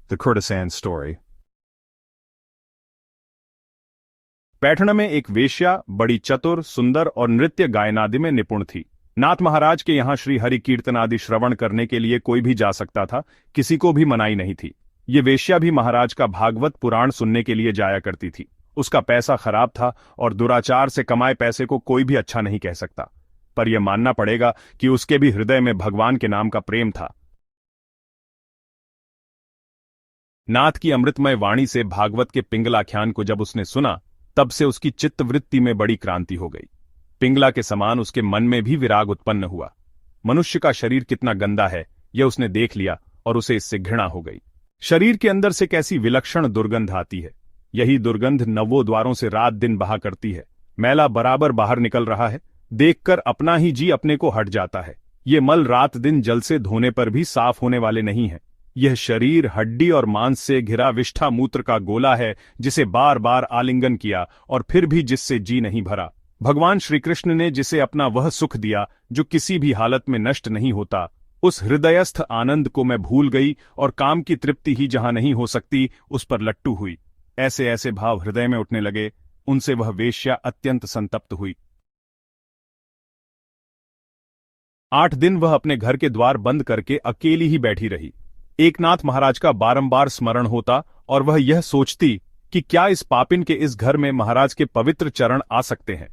The Courtesan Story। Paithan में एक वेश्या बड़ी चतुर, सुंदर और नृत्य गायनादि में निपुण थी। नाथ महाराज के यहाँ श्री हरि कीर्तन आदि श्रवण करने के लिए कोई भी जा सकता था, किसी को भी मनाही नहीं थी। ये वेश्या भी महाराज का भागवत पुराण सुनने के लिए जाया करती थी। उसका पैसा खराब था और दुराचार से कमाए पैसे को कोई भी अच्छा नहीं कह सकता, पर यह मानना पड़ेगा कि उसके भी हृदय में भगवान के नाम का प्रेम था। नाथ की अमृतमय वाणी से भागवत के पिंगलाख्यान को जब उसने सुना, तब से उसकी चित्तवृत्ति में बड़ी क्रांति हो गई। पिंगला के समान उसके मन में भी विराग उत्पन्न हुआ। मनुष्य का शरीर कितना गंदा है, यह उसने देख लिया और उसे इससे घृणा हो गई। शरीर के अंदर से कैसी विलक्षण दुर्गंध आती है। यही दुर्गंध नवों द्वारों से रात दिन बहा करती है। मैला बराबर बाहर निकल रहा है, देखकर अपना ही जी अपने को हट जाता है। ये मल रात दिन जल से धोने पर भी साफ होने वाले नहीं है। यह शरीर हड्डी और मांस से घिरा विष्ठा मूत्र का गोला है, जिसे बार बार आलिंगन किया और फिर भी जिससे जी नहीं भरा। भगवान श्री कृष्ण ने जिसे अपना वह सुख दिया जो किसी भी हालत में नष्ट नहीं होता, उस हृदयस्थ आनंद को मैं भूल गई और काम की तृप्ति ही जहां नहीं हो सकती, उस पर लट्टू हुई। ऐसे ऐसे भाव हृदय में उठने लगे। उनसे वह वेश्या अत्यंत संतप्त हुई। 8 दिन वह अपने घर के द्वार बंद करके अकेली ही बैठी रही। एकनाथ महाराज का बारंबार स्मरण होता और वह यह सोचती कि क्या इस पापिन के इस घर में महाराज के पवित्र चरण आ सकते हैं।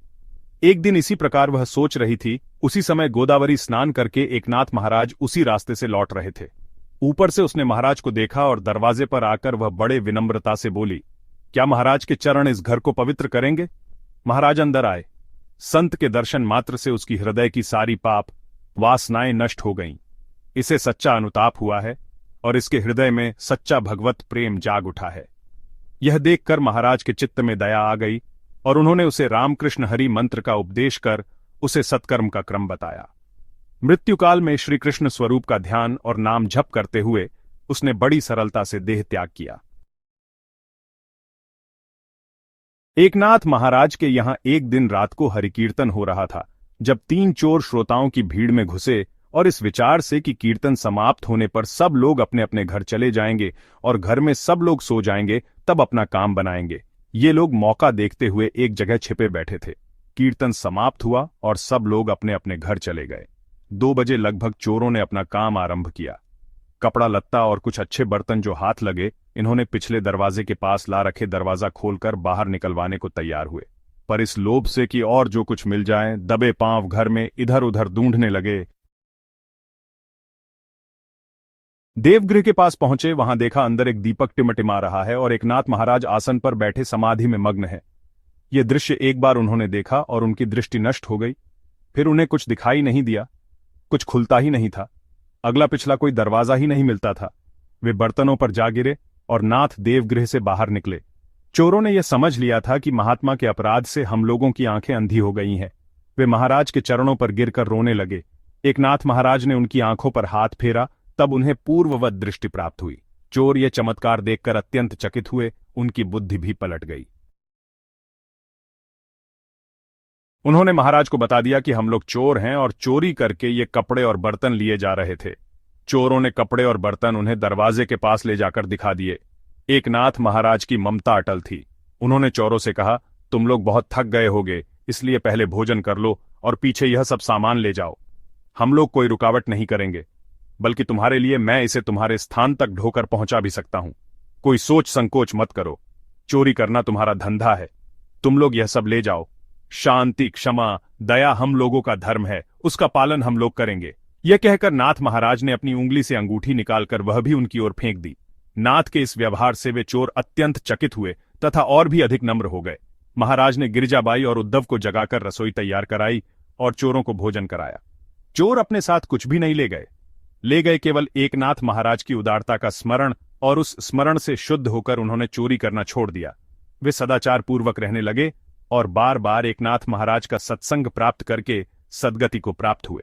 एक दिन इसी प्रकार वह सोच रही थी, उसी समय गोदावरी स्नान करके एकनाथ महाराज उसी रास्ते से लौट रहे थे। ऊपर से उसने महाराज को देखा और दरवाजे पर आकर वह बड़े विनम्रता से बोली, क्या महाराज के चरण इस घर को पवित्र करेंगे? महाराज अंदर आए। संत के दर्शन मात्र से उसकी हृदय की सारी पाप वासनाएं नष्ट हो गईं। इसे सच्चा अनुताप हुआ है और इसके हृदय में सच्चा भगवत प्रेम जाग उठा है। यह देखकर महाराज के चित्त में दया आ गई और उन्होंने उसे रामकृष्ण हरि मंत्र का उपदेश कर उसे सत्कर्म का क्रम बताया। मृत्युकाल में श्री कृष्ण स्वरूप का ध्यान और नाम जप करते हुए उसने बड़ी सरलता से देह त्याग किया। एकनाथ महाराज के यहां एक दिन रात को हरिकीर्तन हो रहा था, जब 3 चोर श्रोताओं की भीड़ में घुसे और इस विचार से कि कीर्तन समाप्त होने पर सब लोग अपने अपने घर चले जाएंगे और घर में सब लोग सो जाएंगे, तब अपना काम बनाएंगे। ये लोग मौका देखते हुए एक जगह छिपे बैठे थे। कीर्तन समाप्त हुआ और सब लोग अपने अपने घर चले गए। 2 बजे लगभग चोरों ने अपना काम आरंभ किया। कपड़ा लत्ता और कुछ अच्छे बर्तन जो हाथ लगे, इन्होंने पिछले दरवाजे के पास ला रखे दरवाजा खोलकर बाहर निकलवाने को तैयार हुए, पर इस लोभ से कि और जो कुछ मिल जाए, दबे पांव घर में इधर उधर ढूंढने लगे। देवगृह के पास पहुंचे, वहां देखा अंदर एक दीपक टिमटिमा रहा है और एकनाथ महाराज आसन पर बैठे समाधि में मग्न है। यह दृश्य एक बार उन्होंने देखा और उनकी दृष्टि नष्ट हो गई। फिर उन्हें कुछ दिखाई नहीं दिया, कुछ खुलता ही नहीं था, अगला पिछला कोई दरवाजा ही नहीं मिलता था। वे बर्तनों पर जा गिरे और नाथ देवगृह से बाहर निकले। चोरों ने यह समझ लिया था कि महात्मा के अपराध से हम लोगों की आंखें अंधी हो गई हैं। वे महाराज के चरणों पर गिरकर रोने लगे। एकनाथ महाराज ने उनकी आंखों पर हाथ फेरा, तब उन्हें पूर्ववत दृष्टि प्राप्त हुई। चोर यह चमत्कार देखकर अत्यंत चकित हुए, उनकी बुद्धि भी पलट गई। उन्होंने महाराज को बता दिया कि हम लोग चोर हैं और चोरी करके ये कपड़े और बर्तन लिए जा रहे थे। चोरों ने कपड़े और बर्तन उन्हें दरवाजे के पास ले जाकर दिखा दिए। एकनाथ महाराज की ममता अटल थी। उन्होंने चोरों से कहा, तुम लोग बहुत थक गए होगे, इसलिए पहले भोजन कर लो और पीछे यह सब सामान ले जाओ। हम लोग कोई रुकावट नहीं करेंगे, बल्कि तुम्हारे लिए मैं इसे तुम्हारे स्थान तक ढोकर पहुंचा भी सकता हूं। कोई सोच संकोच मत करो, चोरी करना तुम्हारा धंधा है। तुम लोग यह सब ले जाओ। शांति, क्षमा, दया हम लोगों का धर्म है, उसका पालन हम लोग करेंगे। यह कहकर नाथ महाराज ने अपनी उंगली से अंगूठी निकालकर वह भी उनकी ओर फेंक दी। नाथ के इस व्यवहार से वे चोर अत्यंत चकित हुए तथा और भी अधिक नम्र हो गए। महाराज ने गिरिजाबाई और उद्धव को जगाकर रसोई तैयार कराई और चोरों को भोजन कराया। चोर अपने साथ कुछ भी नहीं ले गए केवल एकनाथ महाराज की उदारता का स्मरण, और उस स्मरण से शुद्ध होकर उन्होंने चोरी करना छोड़ दिया। वे सदाचार पूर्वक रहने लगे और बार बार एकनाथ महाराज का सत्संग प्राप्त करके सद्गति को प्राप्त हुए।